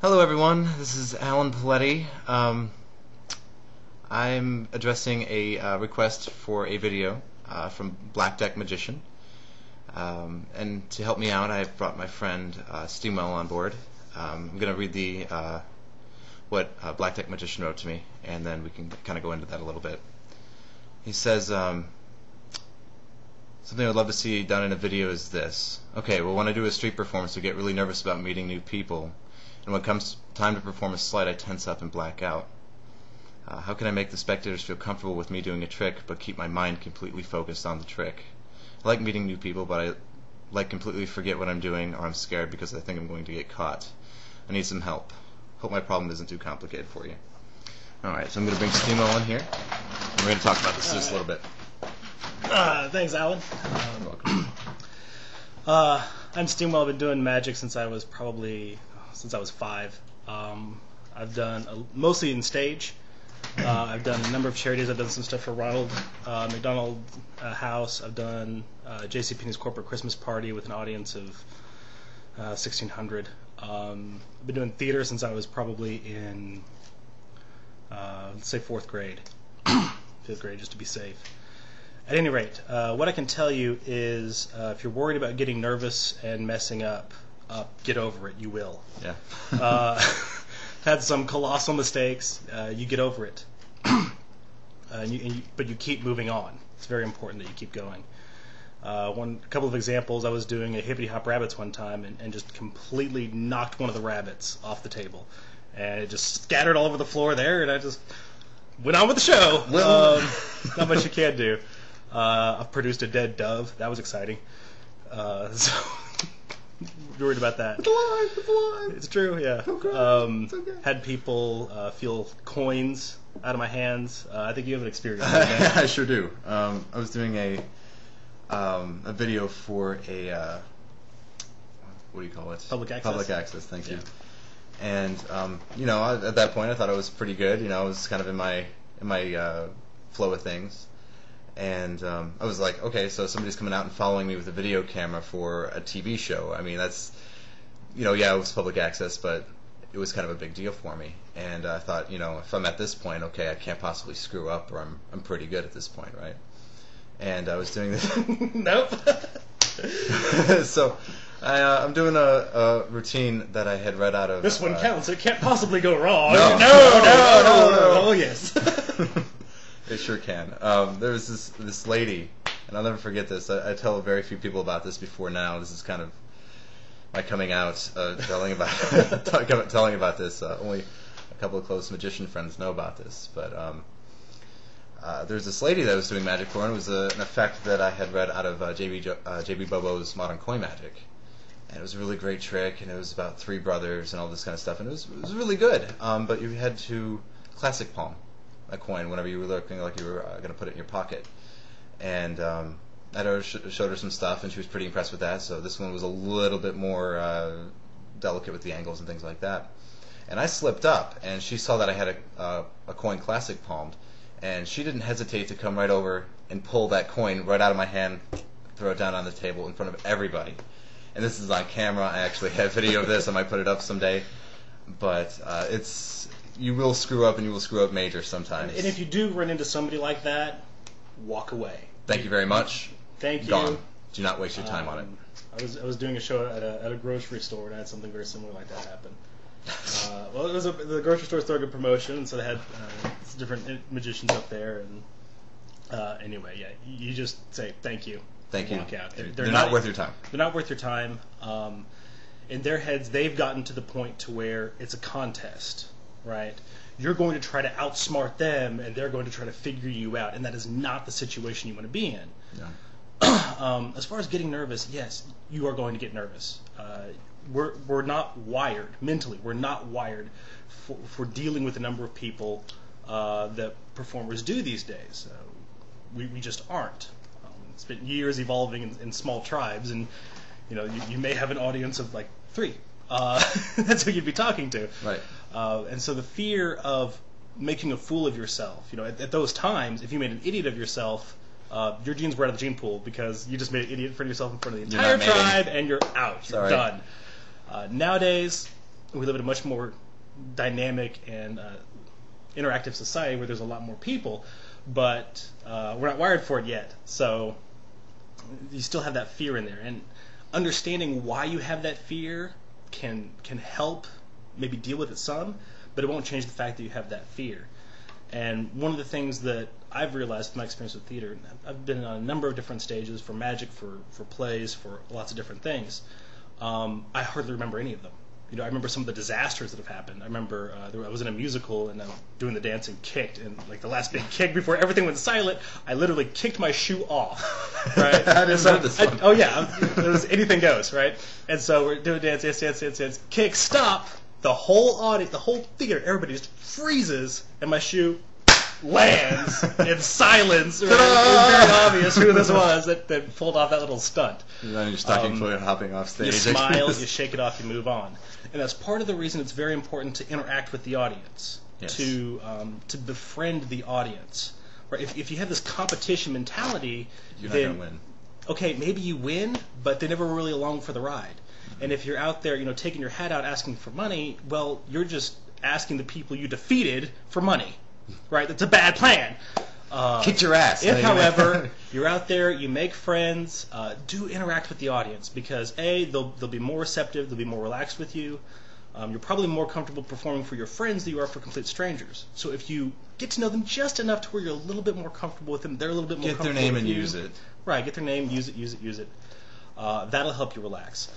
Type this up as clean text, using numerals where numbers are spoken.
Hello, everyone. This is Alan Paletti. I'm addressing a request for a video from Black Deck Magician. And to help me out, I've brought my friend Steamwell on board. I'm going to read the what Black Deck Magician wrote to me, and then we can kind of go into that a little bit. He says, something I'd love to see done in a video is this. Okay, well, when I do a street performance, I get really nervous about meeting new people. And when it comes time to perform a slide, I tense up and black out. How can I make the spectators feel comfortable with me doing a trick, but keep my mind completely focused on the trick? I like meeting new people, but I completely forget what I'm doing, or I'm scared because I think I'm going to get caught. I need some help. Hope my problem isn't too complicated for you. Alright, so I'm going to bring Steamo in here, and we're going to talk about this just a little bit. Thanks, Alan. You're welcome. I'm Steamwell. I've been doing magic since I was 5. I've done mostly in stage. I've done a number of charities. I've done some stuff for Ronald McDonald House. I've done JCPenney's corporate Christmas party with an audience of 1,600. I've been doing theater since I was probably in, let's say, 4th grade. 5th grade, just to be safe. At any rate, what I can tell you is if you're worried about getting nervous and messing up, get over it. You will. Yeah. Had some colossal mistakes. You get over it. But you keep moving on. It's very important that you keep going. A couple of examples, I was doing a hippity hop rabbits one time and just completely knocked one of the rabbits off the table. And it just scattered all over the floor there, and I just went on with the show. Not much you can do. I've produced a dead dove. That was exciting. So you're worried about that. It's alive! It's alive! It's true, yeah. It's okay. Had people feel coins out of my hands. I think you have an experience with that. I sure do. I was doing a video for a what do you call it? Public access. Public access. Thank you. Yeah. And at that point, I thought it was pretty good. I was kind of in my flow of things. And I was like, okay, so somebody's coming out and following me with a video camera for a TV show. I mean, that's, it was public access, but it was kind of a big deal for me. And I thought, if I'm at this point, okay, I can't possibly screw up, or I'm pretty good at this point, right? And I was doing this. Nope. So I'm doing a routine that I had read out of. This one counts. It can't possibly go wrong. No. No. Oh, yes. It sure can. There was this lady, and I'll never forget this. I tell very few people about this before now. This is kind of my coming out, telling about this. Only a couple of close magician friends know about this. But there's this lady that I was doing magic for, and it was an effect that I had read out of J.B. Bobo's Modern Coin Magic. And it was a really great trick, and it was about 3 brothers and all this kind of stuff, and it was really good. But you had to classic palm a coin whenever you were looking like you were going to put it in your pocket. And I showed her some stuff, and she was pretty impressed with that. So this one was a little bit more delicate with the angles and things like that. And I slipped up, and she saw that I had a coin classic palmed, and she didn't hesitate to come right over and pull that coin right out of my hand, throw it down on the table in front of everybody. And this is on camera. I actually have video of this. I might put it up someday. But you will screw up, and you will screw up major sometimes. And if you do run into somebody like that, walk away. Thank you very much. Thank you. Gone. Do not waste your time on it. I was doing a show at a grocery store, and I had something very similar like that happen. Well, the grocery store's throwing a promotion, and so they had different magicians up there, and anyway, yeah, you just say thank you. Thank you. Walk out. They're not worth your time. They're not worth your time. In their heads, they've gotten to the point to where it's a contest, right? You're going to try to outsmart them, and they're going to try to figure you out, and that is not the situation you want to be in. Yeah. As far as getting nervous, yes, you are going to get nervous. We're not wired mentally. We're not wired for dealing with the number of people that performers do these days. We just aren't. It's been years evolving in small tribes, and you may have an audience of like 3. That's who you'd be talking to. Right. And so the fear of making a fool of yourself, at those times, if you made an idiot of yourself, your genes were out of the gene pool because you just made an idiot for yourself in front of the entire tribe, and you're out. You're done. Nowadays, we live in a much more dynamic and interactive society where there's a lot more people, but we're not wired for it yet. So you still have that fear in there, and understanding why you have that fear can help maybe deal with it some, but it won't change the fact that you have that fear. And one of the things that I've realized from my experience with theater, I've been on a number of different stages for magic, for plays, for lots of different things. I hardly remember any of them. You know, I remember some of the disasters that have happened. I remember I was in a musical and I was doing the dance and kicked, and like the last big kick before everything went silent, I literally kicked my shoe off. Right? I didn't know this one. Oh yeah, it was anything goes, right? And so we're doing dance, kick, stop. The whole audience, the whole theater, everybody just freezes, and my shoe lands in silence. Right? It was very obvious who this was that pulled off that little stunt. And then you're stocking foot hopping off stage. You smile, you shake it off, you move on. And that's part of the reason it's very important to interact with the audience, yes. to befriend the audience. Right? If you have this competition mentality, you're not going to win. Okay, maybe you win, but they're never really along for the ride. And if you're out there, taking your hat out asking for money, well, you're just asking the people you defeated for money, right? That's a bad plan. Kick your ass. If, however, you're out there, you make friends, do interact with the audience because they'll be more receptive, they'll be more relaxed with you. You're probably more comfortable performing for your friends than you are for complete strangers. So if you get to know them just enough to where you're a little bit more comfortable with them, they're a little bit more comfortable with you. Get their name and use it. Right, get their name, use it. That'll help you relax.